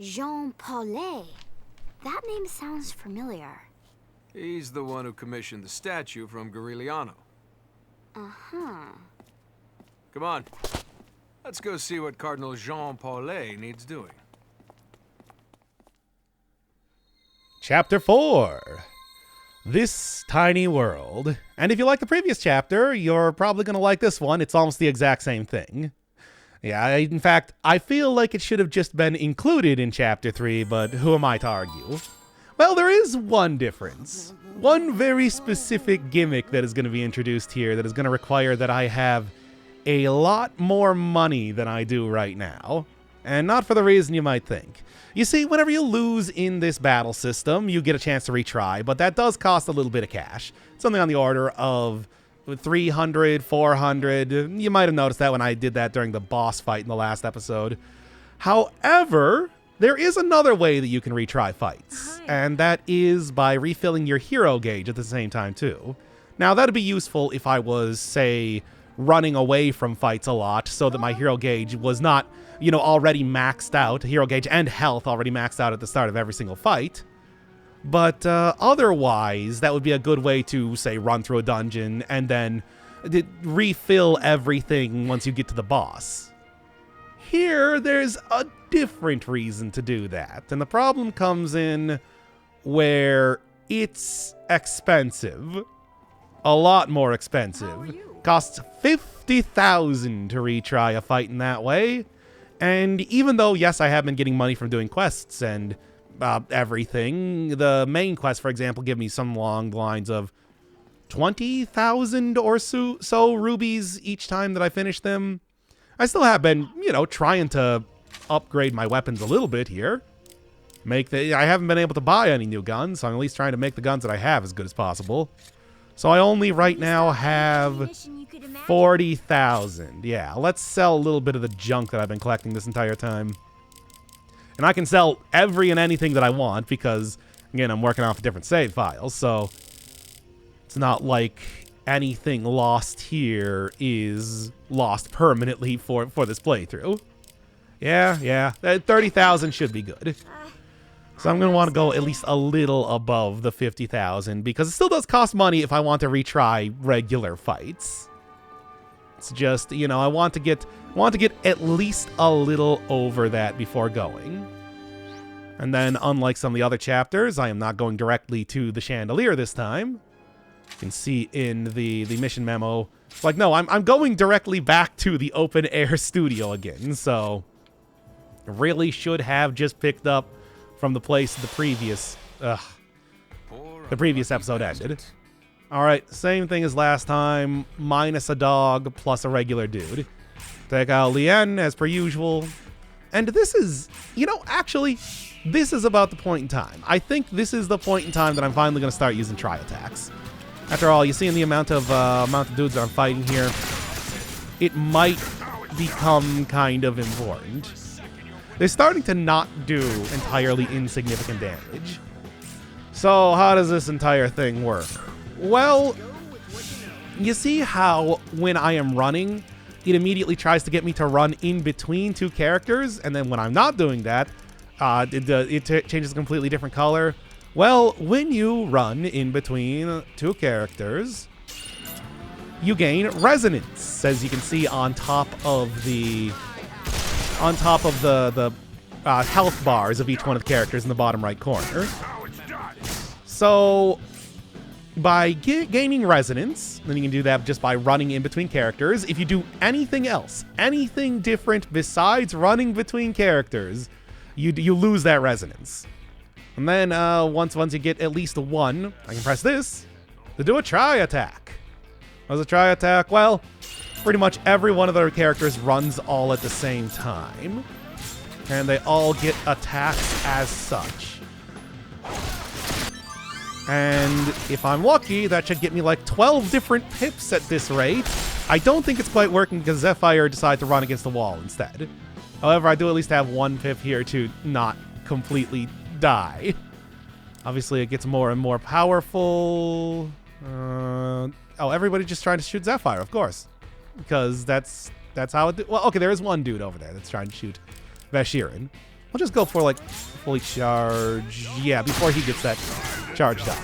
Jean Paulet. That name sounds familiar. He's the one who commissioned the statue from Garigliano. Uh-huh. Come on. Let's go see what Cardinal Jean Paulet needs doing. Chapter 4. This Tiny World. And if you like the previous chapter, you're probably going to like this one. It's almost the exact same thing. Yeah, in fact, I feel like it should have just been included in Chapter 3, but who am I to argue? Well, there is one difference. One very specific gimmick that is going to be introduced here that is going to require that I have a lot more money than I do right now. And not for the reason you might think. You see, whenever you lose in this battle system, you get a chance to retry, but that does cost a little bit of cash. Something on the order of 300, 400. You might have noticed that when I did that during the boss fight in the last episode. However, there is another way that you can retry fights, and that is by refilling your hero gauge at the same time too. Now, that'd be useful if I was, say, running away from fights a lot so that my hero gauge was not, you know, already maxed out, hero gauge and health already maxed out at the start of every single fight. But otherwise, that would be a good way to, say, run through a dungeon and then refill everything once you get to the boss. Here, there's a different reason to do that. And the problem comes in where it's expensive. A lot more expensive. Costs 50,000 to retry a fight in that way. And even though, yes, I have been getting money from doing quests and everything, the main quests, for example, give me some along the lines of 20,000 or so rubies each time that I finish them. I still have been, you know, trying to upgrade my weapons a little bit here. I haven't been able to buy any new guns, so I'm at least trying to make the guns that I have as good as possible. So I only right now have 40,000. Yeah, let's sell a little bit of the junk that I've been collecting this entire time. And I can sell every and anything that I want because, again, I'm working off different save files, so it's not like anything lost here is lost permanently for this playthrough. Yeah, 30,000 should be good. So I'm going to want to go at least a little above the 50,000 because it still does cost money if I want to retry regular fights. It's just, you know, I want to get at least a little over that before going. And then, unlike some of the other chapters, I am not going directly to the chandelier this time. You can see in the mission memo, like, no, I'm going directly back to the open air studio again. So, really should have just picked up from the place the previous episode ended. Alright, same thing as last time, minus a dog plus a regular dude. Take out Lien as per usual. And this is, you know, actually, this is about the point in time. I think this is the point in time that I'm finally going to start using tri-attacks. After all, you see in the amount of dudes that I'm fighting here, it might become kind of important. They're starting to not do entirely insignificant damage. So how does this entire thing work? Well, you see how when I am running, it immediately tries to get me to run in between two characters, and then when I'm not doing that, it changes a completely different color. Well, when you run in between two characters, you gain resonance, as you can see on top of the health bars of each one of the characters in the bottom right corner. So by gaining resonance, then you can do that just by running in between characters. If you do anything else, anything different besides running between characters, you lose that resonance. And then once you get at least one, I can press this to do a tri-attack. What's a tri-attack? Well, pretty much every one of their characters runs all at the same time, and they all get attacks as such. And if I'm lucky, that should get me like 12 different pips at this rate. I don't think it's quite working because Zephyr decided to run against the wall instead. However, I do at least have one pip here to not completely die. Obviously, it gets more and more powerful. Oh, everybody just trying to shoot Zephyr, of course. Because that's how it... Well, okay, there is one dude over there that's trying to shoot Vashirin. We'll just go for, like, fully charge. Yeah, before he gets that charged up.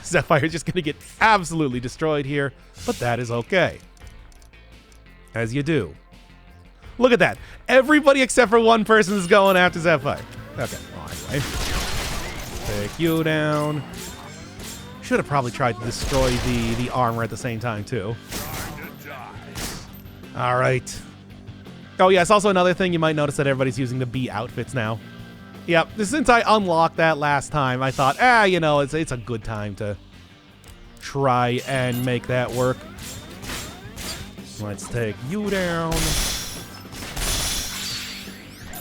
Zephyr's just going to get absolutely destroyed here, but that is okay. As you do. Look at that. Everybody except for one person is going after Zephyr. Okay, well, anyway. Take you down. Should have probably tried to destroy the armor at the same time, too. All right. Oh, yes, also another thing you might notice that everybody's using the B outfits now. Yep, since I unlocked that last time, I thought, you know, it's a good time to try and make that work. Let's take you down.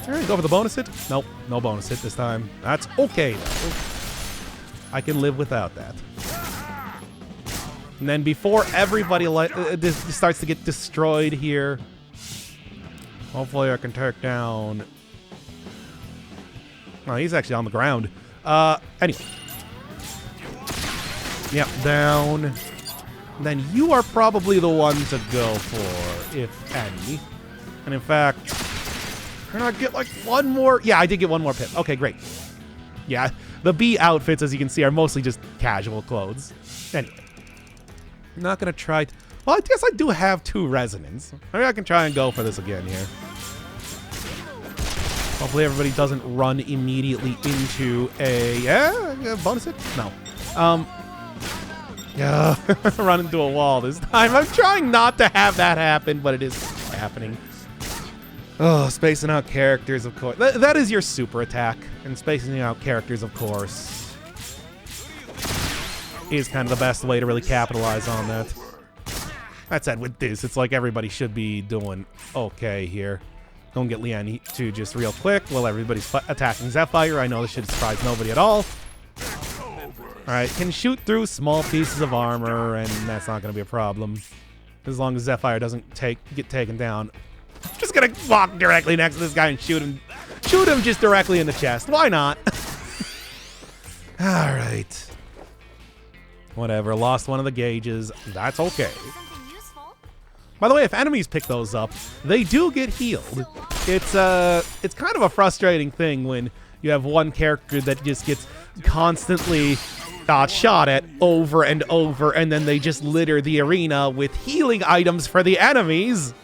All right, go for the bonus hit. Nope, no bonus hit this time. That's okay, though. I can live without that. And then before everybody starts to get destroyed here, hopefully I can take down... Oh, he's actually on the ground. Anyway. Yep, down. And then you are probably the one to go for, if any. And in fact, can I get like one more? Yeah, I did get one more pip. Okay, great. Yeah, the B outfits, as you can see, are mostly just casual clothes. Anyway. I'm not going to try... Well, I guess I do have 2 resonance. Maybe I can try and go for this again here. Hopefully everybody doesn't run immediately into a bonus hit? No. Yeah, run into a wall this time. I'm trying not to have that happen, but it is happening. Oh, spacing out characters, of course. That is your super attack. And spacing out characters, of course, is kind of the best way to really capitalize on that. That said, with this, it's like everybody should be doing okay here. Don't get Leanne to just real quick while everybody's attacking Zephyr. I know this should surprise nobody at all. Alright, can shoot through small pieces of armor, and that's not going to be a problem. As long as Zephyr doesn't get taken down. Just going to walk directly next to this guy and shoot him. Shoot him just directly in the chest. Why not? Alright. Whatever, lost one of the gauges. That's okay. By the way, if enemies pick those up, they do get healed. It's kind of a frustrating thing when you have one character that just gets constantly shot at over and over, and then they just litter the arena with healing items for the enemies.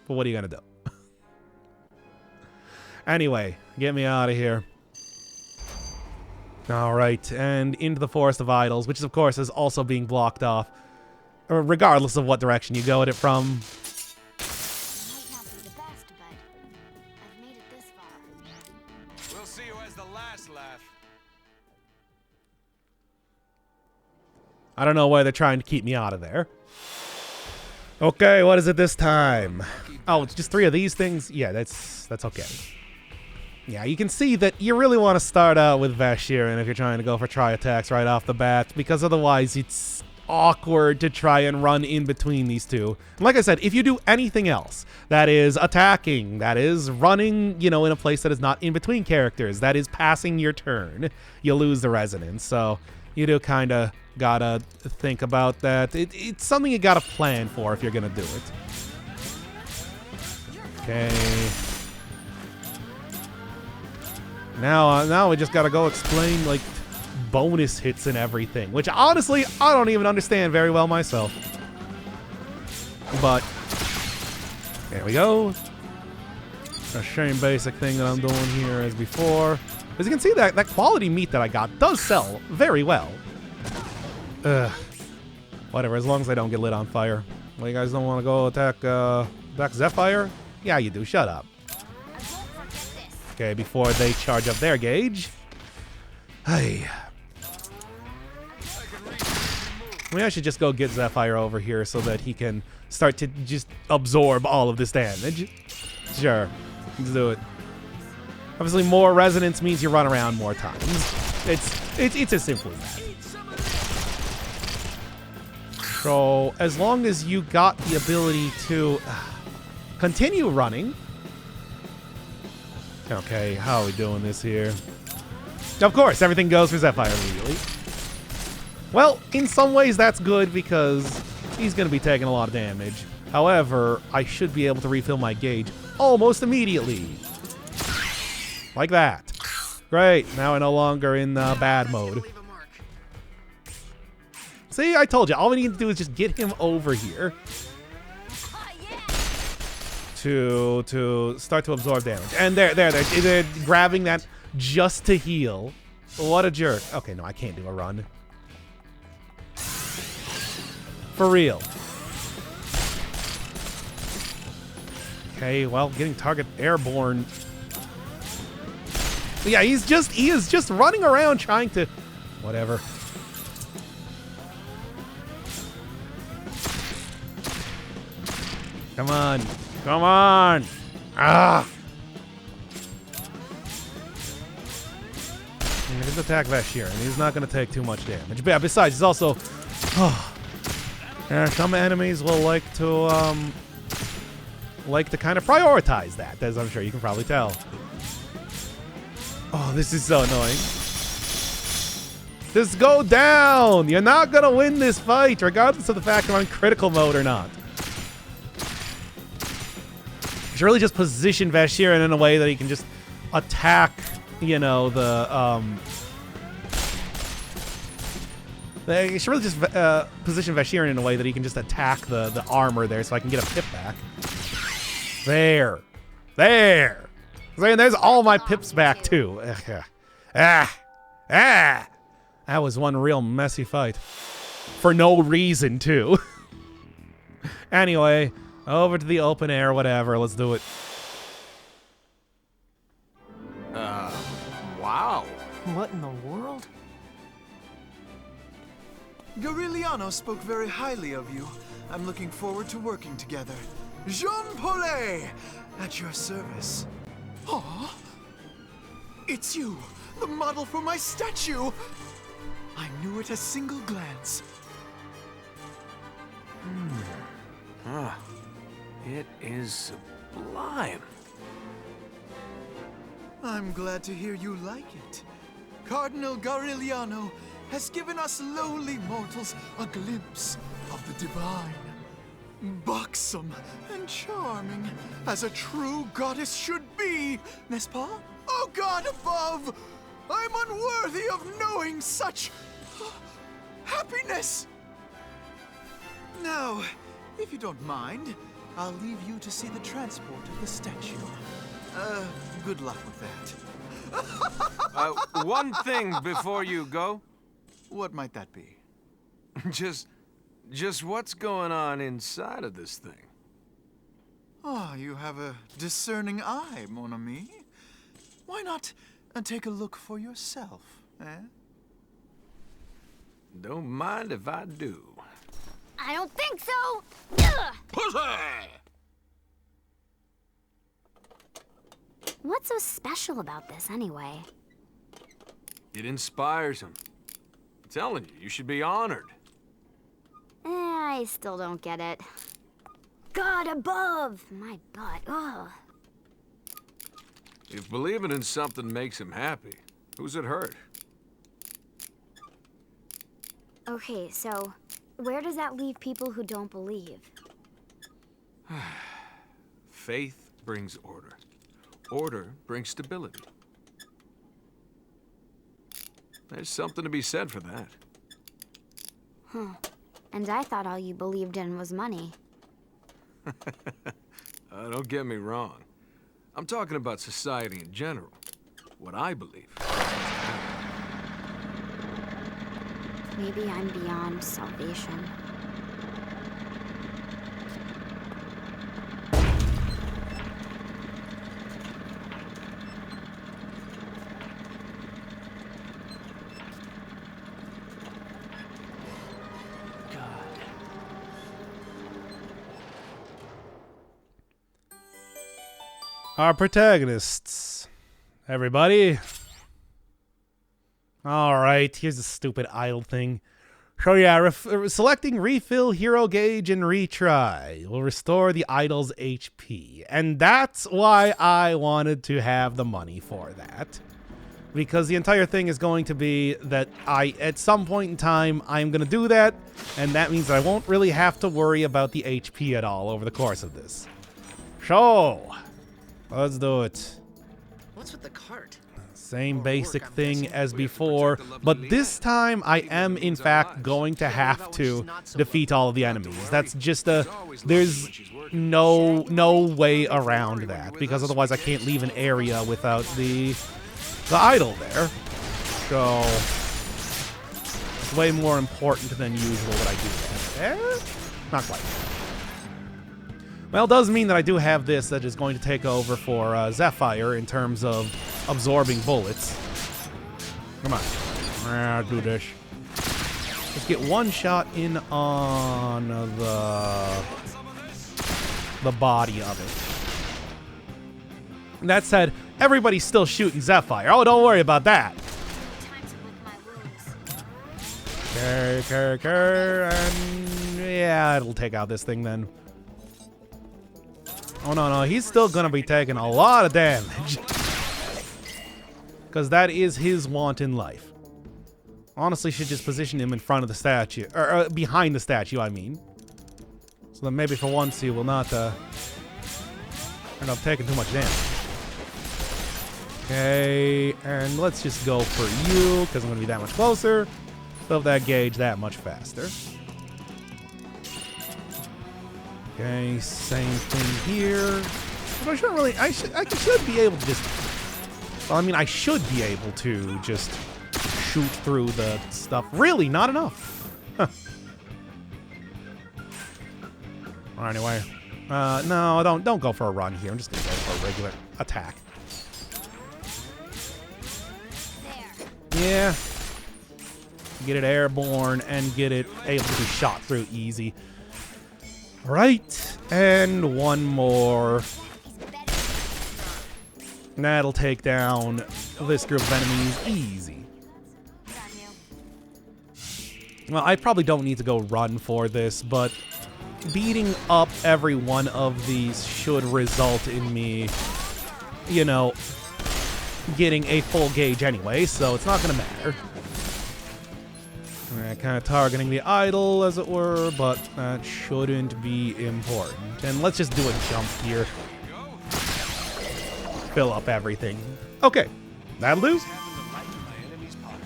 But what are you gonna do? Anyway, get me out of here. All right, and into the Forest of Idols, which of course is also being blocked off. Regardless of what direction you go at it from. Might not be the best, but I've made it this far. We'll see who has the last laugh. I don't know why they're trying to keep me out of there. Okay, what is it this time? Oh, it's just 3 of these things? Yeah, that's okay. Yeah, you can see that you really want to start out with Vashirin if you're trying to go for tri-attacks right off the bat, because otherwise it's awkward to try and run in between these two. And like I said, if you do anything else, that is attacking, that is running, you know, in a place that is not in between characters, that is passing your turn, you lose the resonance. So you do kind of gotta think about that. It's something you gotta plan for if you're gonna do it. Okay. Now we just gotta go explain, like, bonus hits and everything, which honestly I don't even understand very well myself. But there we go. The same basic thing that I'm doing here as before. As you can see, that quality meat that I got does sell very well. Whatever, as long as I don't get lit on fire. Well, you guys don't want to go attack Zephyr? Yeah, you do. Shut up. Okay, before they charge up their gauge. Hey. Maybe I should just go get Zephyr over here so that he can start to just absorb all of this damage. Sure, let's do it. Obviously, more resonance means you run around more times. It's as simple as that. So, as long as you got the ability to continue running. Okay, how are we doing this here? Of course, everything goes for Zephyr immediately. Well, in some ways that's good because he's going to be taking a lot of damage. However, I should be able to refill my gauge almost immediately. Like that. Great. Now we're no longer in bad mode. See, I told you. All we need to do is just get him over here to start to absorb damage. And they're grabbing that just to heal. What a jerk. Okay, no, I can't do a run. For real. Okay, well, getting target airborne. Yeah, he is just running around trying to whatever. Come on. Come on. Ah. Just attack Vashir, and he's not going to take too much damage. But yeah, besides, he's also some enemies will like to kind of prioritize that, as I'm sure you can probably tell. Oh, this is so annoying. Just go down! You're not gonna win this fight, regardless of the fact I'm on critical mode or not. You should really just position Vashirin in a way that he can just attack, you know, you should really just position Vashirin in a way that he can just attack the armor there so I can get a pip back. There. There. And there's all my pips back, too. That was one real messy fight. For no reason, too. Anyway, over to the open air, whatever. Let's do it. Wow. What in the world? Gariliano spoke very highly of you. I'm looking forward to working together. Jean Paulet, at your service. Aw, it's you, the model for my statue. I knew it a single glance. It is sublime. I'm glad to hear you like it. Cardinal Gariliano has given us lowly mortals a glimpse of the divine. Buxom and charming, as a true goddess should be, n'est-ce pas? Oh God above! I'm unworthy of knowing such happiness! Now, if you don't mind, I'll leave you to see the transport of the statue. Good luck with that. One thing before you go. What might that be? Just what's going on inside of this thing? Ah, you have a discerning eye, mon ami. Why not take a look for yourself, eh? Don't mind if I do. I don't think so. Ugh. Pussy! What's so special about this, anyway? It inspires him. I'm telling you, you should be honored. I still don't get it. God above! My butt, ugh. If believing in something makes him happy, who's it hurt? Okay, so where does that leave people who don't believe? Faith brings order. Order brings stability. There's something to be said for that. Huh. And I thought all you believed in was money. Don't get me wrong. I'm talking about society in general. What I believe. Maybe I'm beyond salvation. Our protagonists, everybody. All right, here's a stupid idle thing. So yeah, selecting refill hero gauge and retry will restore the idol's HP. And that's why I wanted to have the money for that. Because the entire thing is going to be that at some point in time, I'm going to do that. And that means I won't really have to worry about the HP at all over the course of this. So, let's do it. What's with the cart? Same basic thing as before, but this time I am in fact going to have to defeat all of the enemies. That's just there's no way around that, because otherwise I can't leave an area without the idol there. So it's way more important than usual that I do that. Not quite. Well, it does mean that I do have this that is going to take over for Zephyr in terms of absorbing bullets. Come on. Do this. Let's get one shot in on the body of it. And that said, everybody's still shooting Zephyr. Oh, don't worry about that. And yeah, it'll take out this thing then. Oh, no, he's still going to be taking a lot of damage. Because that is his want in life. Honestly, should just position him in front of the statue. Or behind the statue, I mean. So that maybe for once he will not end up taking too much damage. Okay, and let's just go for you, because I'm going to be that much closer. Fill that gauge that much faster. Okay, same thing here. But I shouldn't really. I should be able to just. Well, I mean, I should be able to just shoot through the stuff. Really, not enough. Huh. Well, anyway, no, don't go for a run here. I'm just gonna go for a regular attack. Yeah. Get it airborne and get it able to be shot through easy. Right, and one more. That'll take down this group of enemies easy. Well, I probably don't need to go run for this, but beating up every one of these should result in me, you know, getting a full gauge anyway, so it's not going to matter. Kind of targeting the idol, as it were, but that shouldn't be important. And let's just do a jump here. Fill up everything. Okay, that'll do.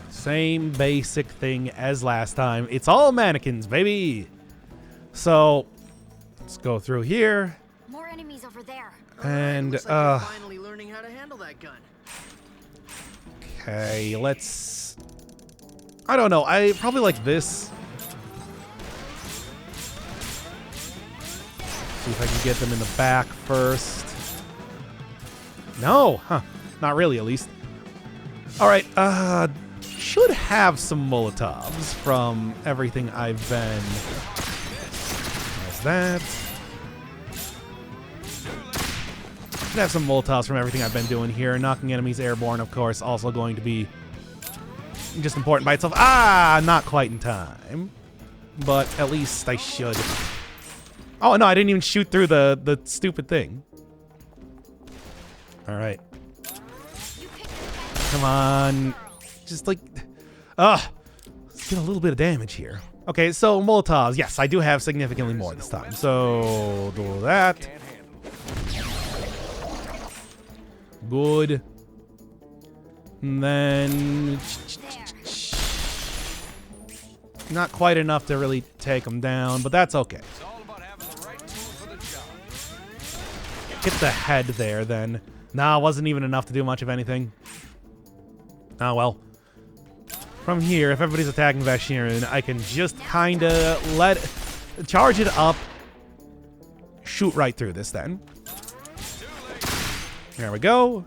Same basic thing as last time. It's all mannequins, baby. So, let's go through here. More enemies over there. And, looks like you're finally learning how to handle that gun. Okay, let's... I don't know. I probably like this. See if I can get them in the back first. No, huh? Not really, at least. All right. Should have some Molotovs from everything I've been. There's that. Should have some Molotovs from everything I've been doing here. Knocking enemies airborne, of course, also going to be just important by itself. Ah, not quite in time. But at least I should. Oh, no, I didn't even shoot through the stupid thing. All right. Come on. Just like... let's get a little bit of damage here. Okay, so Molotovs. Yes, I do have significantly more this time. So, do that. Good. And then... Not quite enough to really take them down, but that's okay. Get the head there, then. Nah, wasn't even enough to do much of anything. Oh, well. From here, if everybody's attacking Vashirin, I can just kind of charge it up. Shoot right through this, then. There we go.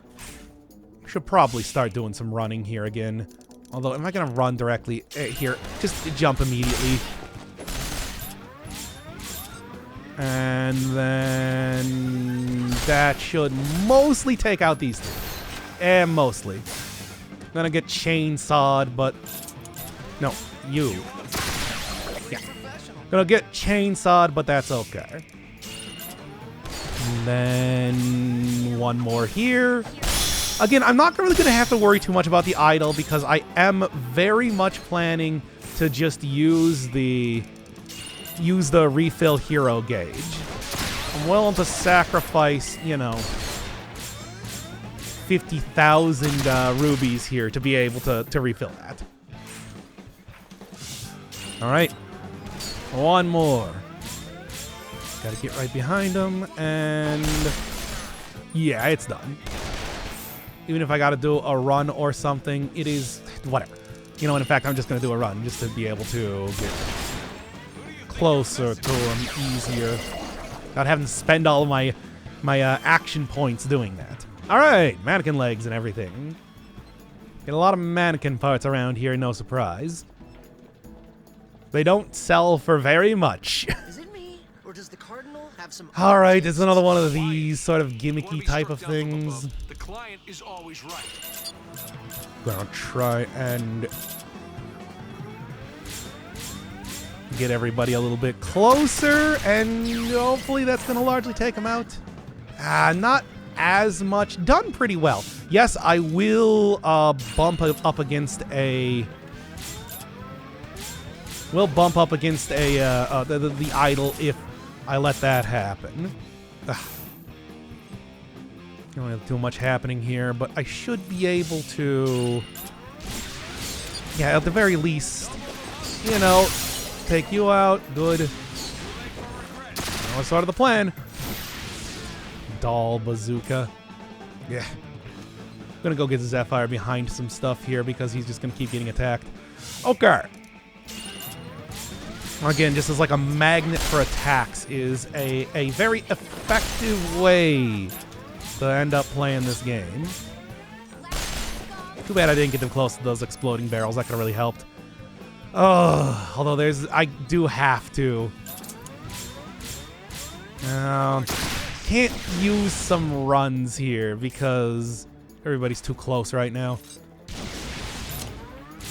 Should probably start doing some running here again. Although, am I going to run directly here? Just jump immediately. And then that should mostly take out these two. And mostly. Gonna get chainsawed, but... No, you. Yeah. Gonna get chainsawed, but that's okay. And then one more here. Again, I'm not really going to have to worry too much about the idol because I am very much planning to just use the refill hero gauge. I'm willing to sacrifice, you know, 50,000 rubies here to be able to refill that. All right. One more. Gotta get right behind him, and yeah, it's done. Even if I gotta do a run or something, it is whatever. You know, and in fact, I'm just gonna do a run just to be able to get closer to him easier, without having to spend all of my action points doing that. All right, mannequin legs and everything. Get a lot of mannequin parts around here, no surprise. They don't sell for very much. Is it me, or does the Cardinal have some... All right, it's another one of these sort of gimmicky type of things. The client is always right. Gonna try and get everybody a little bit closer, and hopefully that's gonna largely take them out. Not as much. Done pretty well. Yes, I will bump up against a... We'll bump up against a the idol if I let that happen. Ugh. Don't have too much happening here, but I should be able to... Yeah, at the very least, you know, take you out. Good. That was sort of the plan. Doll bazooka. Yeah. I'm gonna go get Zephyr behind some stuff here because he's just gonna keep getting attacked. Okay. Again, just as like a magnet for attacks is a very effective way to end up playing this game. Too bad I didn't get them close to those exploding barrels. That could have really helped. Oh, although I do have to. Can't use some runs here because everybody's too close right now.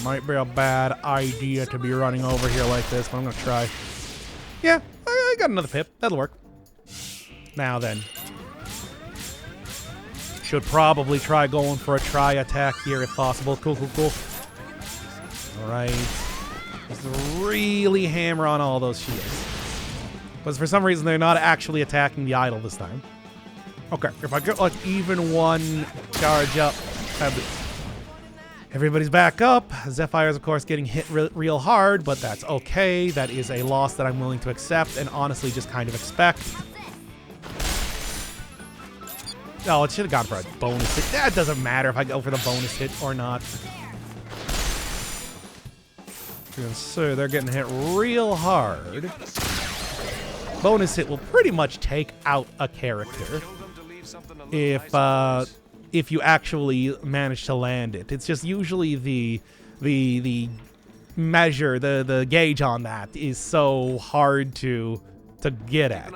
Might be a bad idea to be running over here like this, but I'm gonna try. Yeah, I got another pip. That'll work. Now then. Should probably try going for a try attack here if possible. Cool. Alright. Just really hammer on all those shields. Because for some reason they're not actually attacking the idol this time. Okay, if I get like even one charge up, everybody's back up. Zephyr's, of course, getting hit real hard, but that's okay. That is a loss that I'm willing to accept and honestly just kind of expect. Oh, it should have gone for a bonus hit. That doesn't matter if I go for the bonus hit or not. So they're getting hit real hard. Bonus hit will pretty much take out a character if you actually manage to land it. It's just usually the measure, the gauge on that is so hard to get at.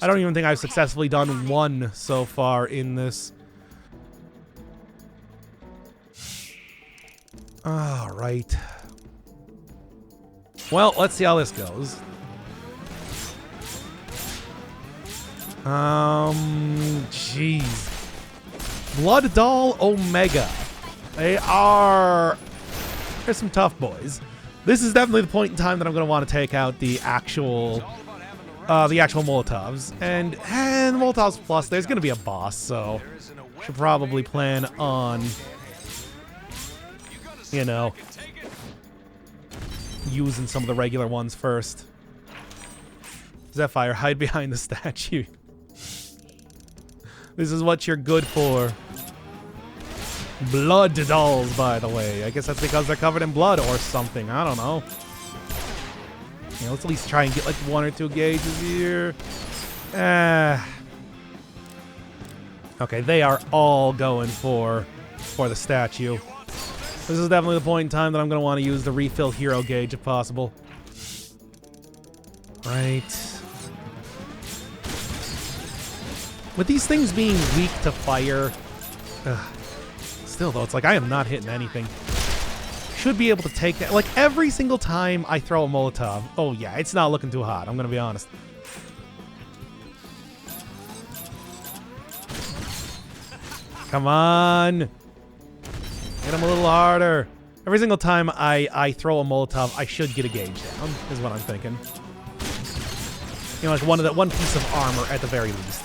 I don't even think I've successfully done one so far in this. All right. Well, let's see how this goes. Jeez. Blood Doll Omega. They're some tough boys. This is definitely the point in time that I'm going to want to take out the actual Molotovs. And Molotovs Plus, there's going to be a boss, so should probably plan on, you know, using some of the regular ones first. Zephyr, hide behind the statue. This is what you're good for. Blood dolls, by the way. I guess that's because they're covered in blood or something. I don't know. Yeah, let's at least try and get like 1 or 2 gauges here. Okay, they are all going for the statue. This is definitely the point in time that I'm going to want to use the refill hero gauge if possible. Right. With these things being weak to fire, still though, it's like I am not hitting anything. Should be able to take that. Like every single time I throw a Molotov, oh yeah, it's not looking too hot. I'm going to be honest. Come on. Hit him a little harder. Every single time I throw a Molotov, I should get a gauge down, is what I'm thinking. You know, like one piece of armor at the very least.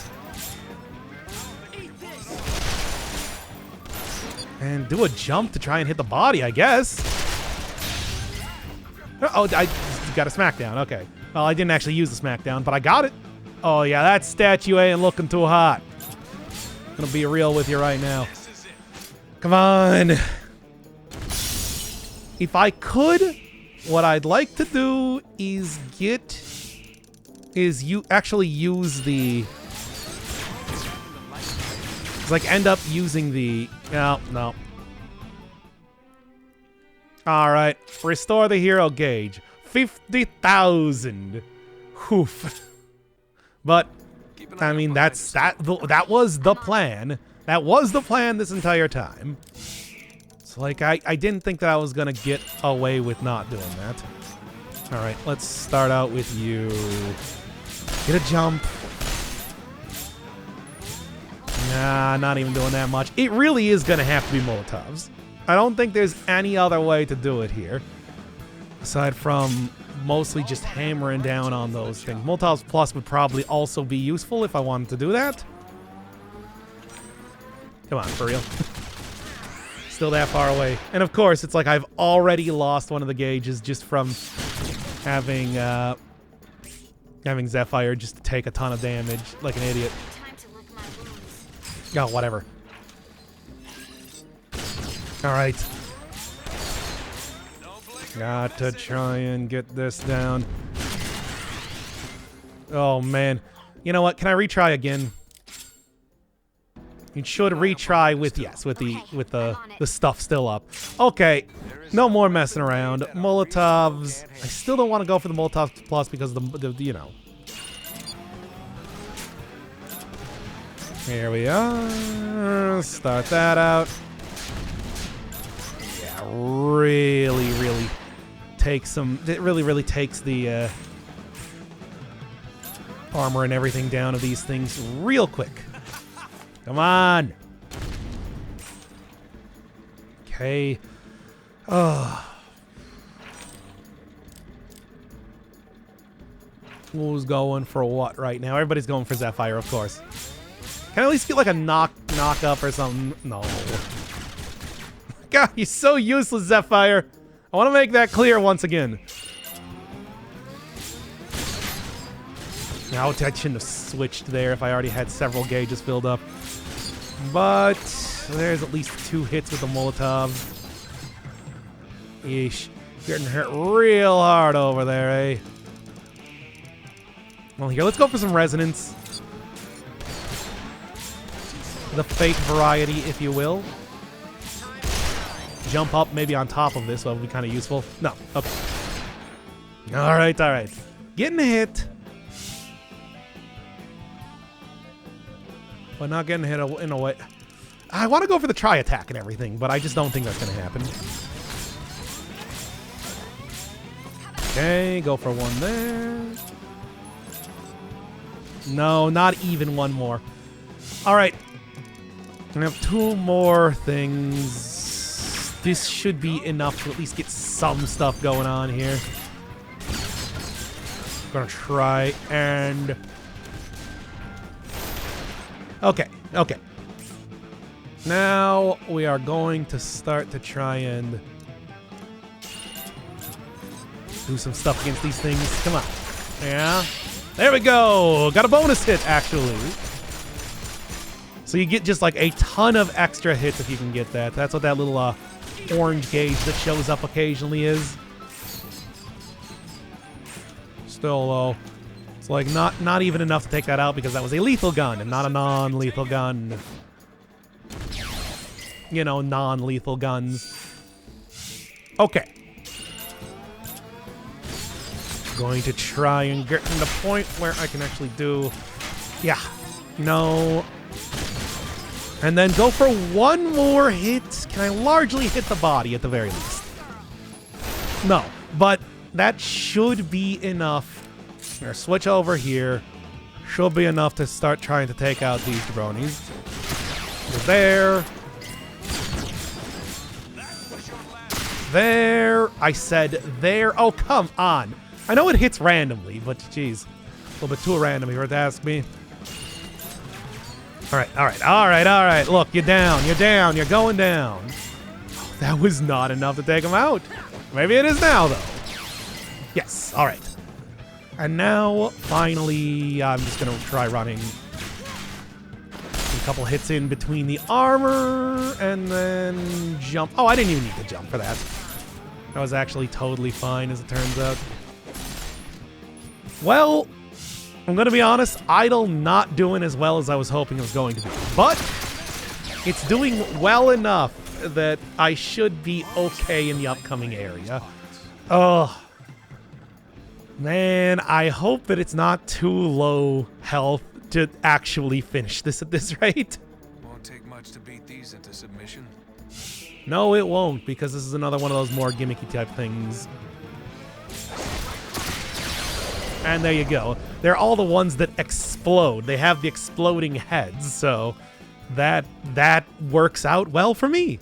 And do a jump to try and hit the body, I guess. Oh, I got a smackdown. Okay. Well, I didn't actually use the smackdown, but I got it. Oh, yeah, that statue ain't looking too hot. Gonna be real with you right now. Come on. If I could, what I'd like to do is actually use the... like end up using the... No. Alright. Restore the hero gauge. 50,000. Oof. But, I mean, that was the plan. That was the plan this entire time. So, like, I didn't think that I was gonna get away with not doing that. Alright, let's start out with you. Get a jump. Nah, not even doing that much. It really is gonna have to be Molotovs. I don't think there's any other way to do it here. Aside from mostly just hammering down on those things. Molotovs Plus would probably also be useful if I wanted to do that. Come on, for real. Still that far away. And of course, it's like I've already lost one of the gauges just from having Zephyr just to take a ton of damage like an idiot. Oh, whatever. Alright. Got to try and get this down. Oh, man. You know what? Can I retry again? You should retry with, yes, with the stuff still up. Okay. No more messing around. Molotovs. I still don't want to go for the Molotovs Plus because of the you know. Here we are. Start that out. Yeah, really takes some... It really takes the armor and everything down of these things real quick. Come on. Okay. Who's going for what right now? Everybody's going for Zephyr, of course. Can I at least get like a knock up or something? No. God, you're so useless, Zephyr. I want to make that clear once again. Now, I shouldn't have switched there if I already had several gauges filled up. But there's at least 2 hits with the Molotov. Yeesh. Getting hurt real hard over there, eh? Well, here, let's go for some resonance. The fake variety, if you will. Jump up maybe on top of this, so that would be kind of useful. No, okay. Alright. Getting a hit. But not getting hit in a way. I want to go for the tri-attack and everything, but I just don't think that's going to happen. Okay, go for one there. No, not even one more. Alright. I have 2 more things. This should be enough to at least get some stuff going on here. I'm gonna try and... Okay. Now we are going to start to try and do some stuff against these things. Come on. Yeah. There we go. Got a bonus hit, actually. So you get just like a ton of extra hits if you can get that. That's what that little orange gauge that shows up occasionally is. Still, though, it's like not even enough to take that out because that was a lethal gun and not a non-lethal gun. You know, non-lethal guns. Okay. Going to try and get to the point where I can actually do... Yeah. No... And then go for one more hit. Can I largely hit the body at the very least? No, but that should be enough. I'm gonna switch over here. Should be enough to start trying to take out these jabronis. There. There. I said there. Oh, come on. I know it hits randomly, but geez. A little bit too random if you were to ask me. All right. Look, you're down. You're going down. Oh, that was not enough to take him out. Maybe it is now, though. Yes, all right. And now, finally, I'm just going to try running a couple hits in between the armor and then jump. Oh, I didn't even need to jump for that. That was actually totally fine, as it turns out. Well, I'm going to be honest, Idle not doing as well as I was hoping it was going to be. But it's doing well enough that I should be okay in the upcoming area. Oh, man, I hope that it's not too low health to actually finish this at this rate. Won't take much to beat these into submission. No, it won't, because this is another one of those more gimmicky type things. And there you go. They're all the ones that explode. They have the exploding heads, so that works out well for me.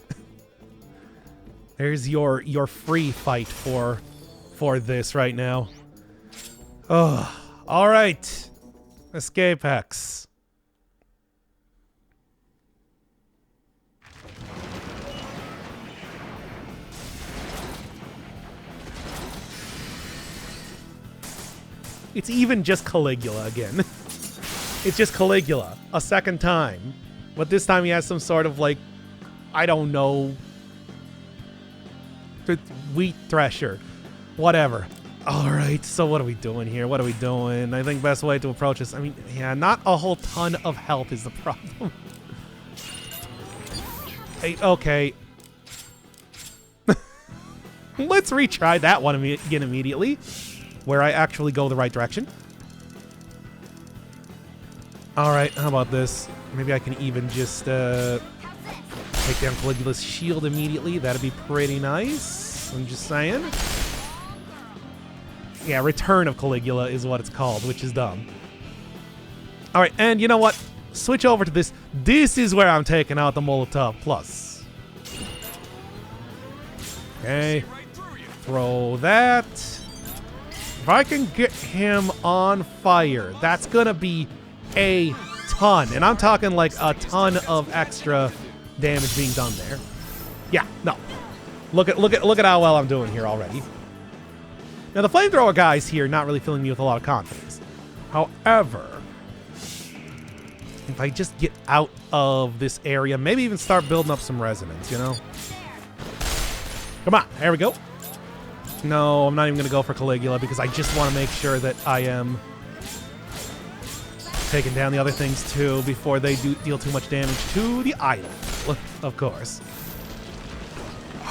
There's your free fight for this right now. Oh, all right. Escape hex. It's even just Caligula again. It's just Caligula a second time. But this time he has some sort of, like, I don't know, wheat thresher. Whatever. Alright, so what are we doing here? What are we doing? I think best way to approach this, I mean, yeah, not a whole ton of health is the problem. Hey, okay. Let's retry that one again immediately, where I actually go the right direction. Alright, how about this? Maybe I can even just take down Caligula's shield immediately. That'd be pretty nice. I'm just saying. Yeah, Return of Caligula is what it's called, which is dumb. Alright, and you know what? Switch over to this. This is where I'm taking out the Molotov Plus. Okay. Throw that. If I can get him on fire, that's gonna be a ton. And I'm talking like a ton of extra damage being done there. Yeah, no. Look at how well I'm doing here already. Now the flamethrower guys here not really filling me with a lot of confidence. However, if I just get out of this area, maybe even start building up some resonance, you know? Come on, there we go. No, I'm not even going to go for Caligula because I just want to make sure that I am taking down the other things too before they do deal too much damage to the idol, of course.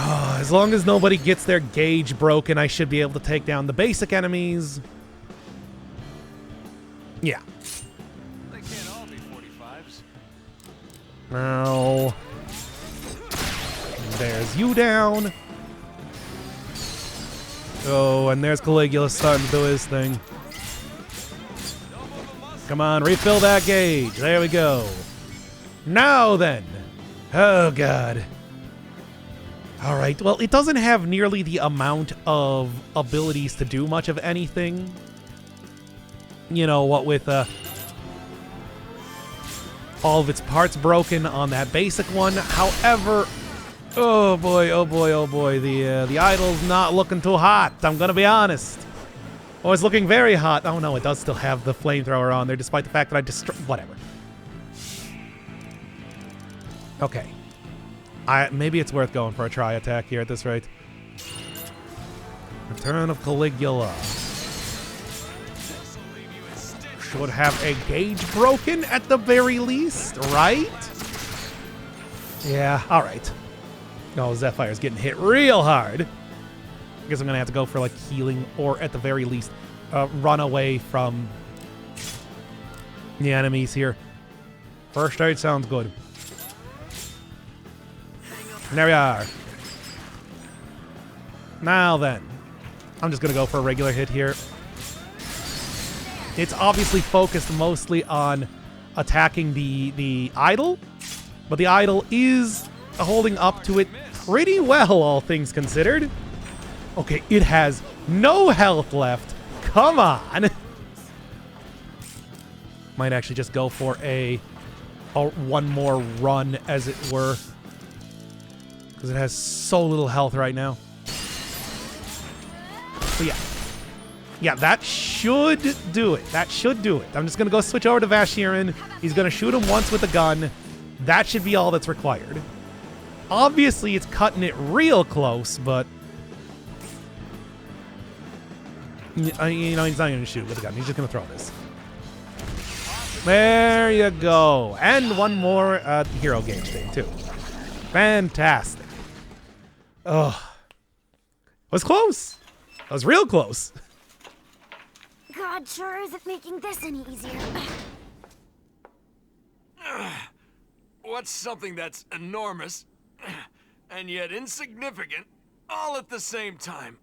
As long as nobody gets their gauge broken, I should be able to take down the basic enemies. Yeah. They can't all be 45s. Now, there's you down. Oh, and there's Caligula starting to do his thing. Come on, refill that gauge. There we go. Now then. Oh, God. All right, well, it doesn't have nearly the amount of abilities to do much of anything. You know, what with all of its parts broken on that basic one. However, oh boy, the idol's not looking too hot, I'm gonna be honest. Oh, it's looking very hot. Oh no, it does still have the flamethrower on there, despite the fact that I destroyed... Whatever. Okay. Maybe it's worth going for a try attack here at this rate. Return of Caligula. Should have a gauge broken at the very least, right? Yeah, alright. Oh, Zephyr's getting hit real hard. I guess I'm gonna have to go for like healing, or at the very least, run away from the enemies here. First aid sounds good. And there we are. Now then, I'm just gonna go for a regular hit here. It's obviously focused mostly on attacking the idol, but the idol is holding up to it pretty well, all things considered. Okay, it has no health left. Come on. Might actually just go for a one more run, as it were. Because it has so little health right now. But yeah. Yeah, that should do it. That should do it. I'm just going to go switch over to Vashirin. He's going to shoot him once with a gun. That should be all that's required. Obviously, it's cutting it real close, but... You know, he's not going to shoot with a gun. He's just going to throw this. There you go. And one more hero gauge thing, too. Fantastic. Oh. It was close. It was real close. God sure isn't making this any easier. What's something that's enormous and yet insignificant all at the same time?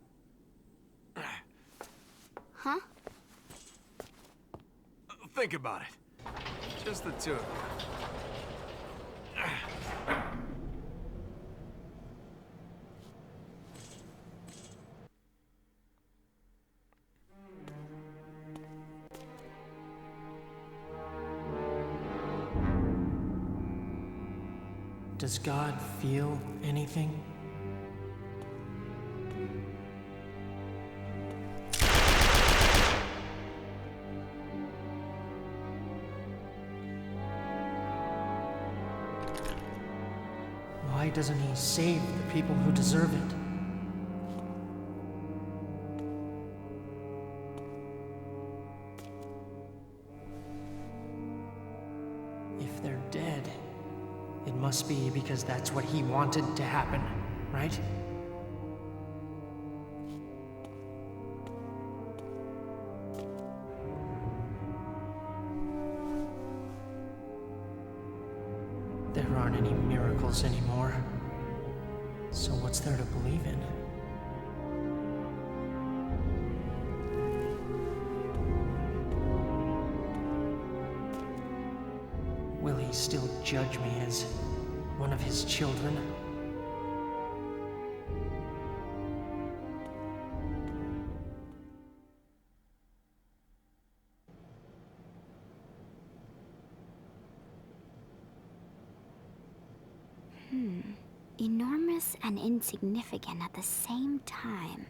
Huh? Think about it. Just the two of you. Does God feel anything? Why doesn't he save the people who deserve it? If they're dead, it must be because that's what he wanted to happen, right? There aren't any miracles anymore. So what's there to believe in? Will he still judge me as one of his children? Enormous and insignificant at the same time.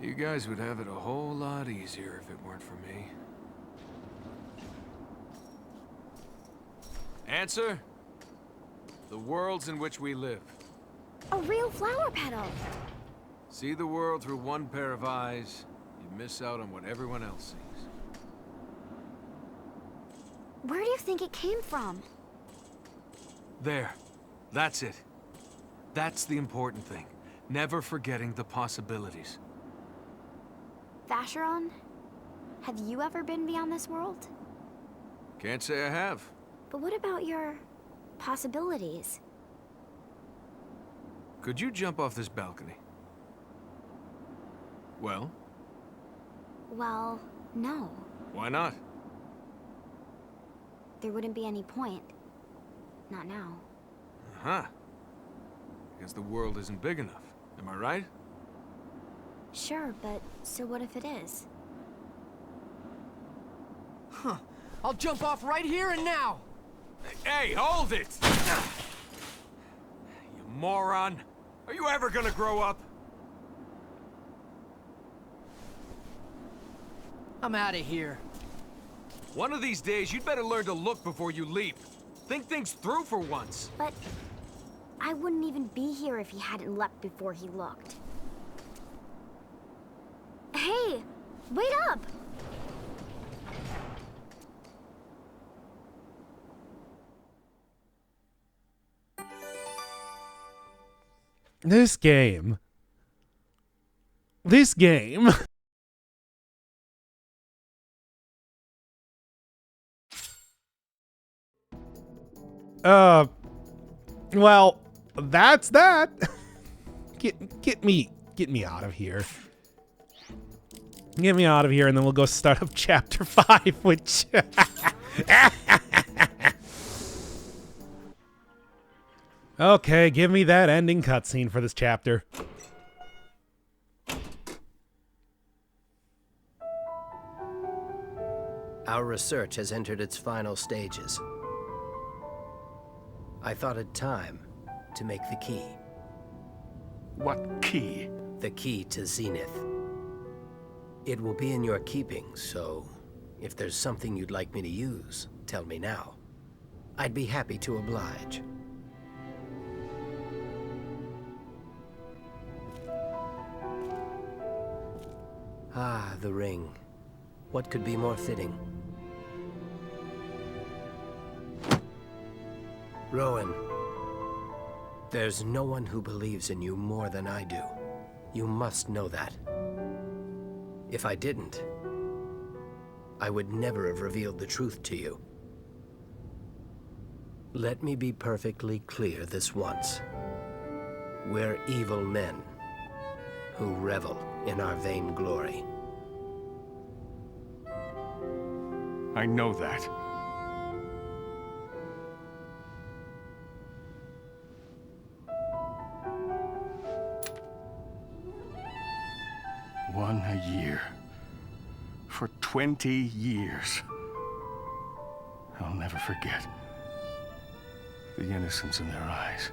You guys would have it a whole lot easier if it weren't for me. Answer? The worlds in which we live. A real flower petal. See the world through one pair of eyes, you miss out on what everyone else sees. Where do you think it came from? There. That's it. That's the important thing. Never forgetting the possibilities. Vacheron? Have you ever been beyond this world? Can't say I have. But what about your possibilities? Could you jump off this balcony? Well? Well, no. Why not? There wouldn't be any point. Not now. Uh-huh. Because the world isn't big enough. Am I right? Sure, but so what if it is? Huh. I'll jump off right here and now! Hey, hold it! You moron! Are you ever gonna grow up? I'm out of here. One of these days, you'd better learn to look before you leap. Think things through for once. But I wouldn't even be here if he hadn't leapt before he looked. Hey, wait up! This game. Well, that's that. Get me out of here. Get me out of here, and then we'll go start up chapter 5, which Okay, give me that ending cutscene for this chapter. Our research has entered its final stages. I thought it time to make the key. What key? The key to Zenith. It will be in your keeping, so if there's something you'd like me to use, tell me now. I'd be happy to oblige. Ah, the ring. What could be more fitting? Rowan, there's no one who believes in you more than I do. You must know that. If I didn't, I would never have revealed the truth to you. Let me be perfectly clear this once. We're evil men who revel in our vainglory. I know that. One a year. For 20 years. I'll never forget the innocence in their eyes.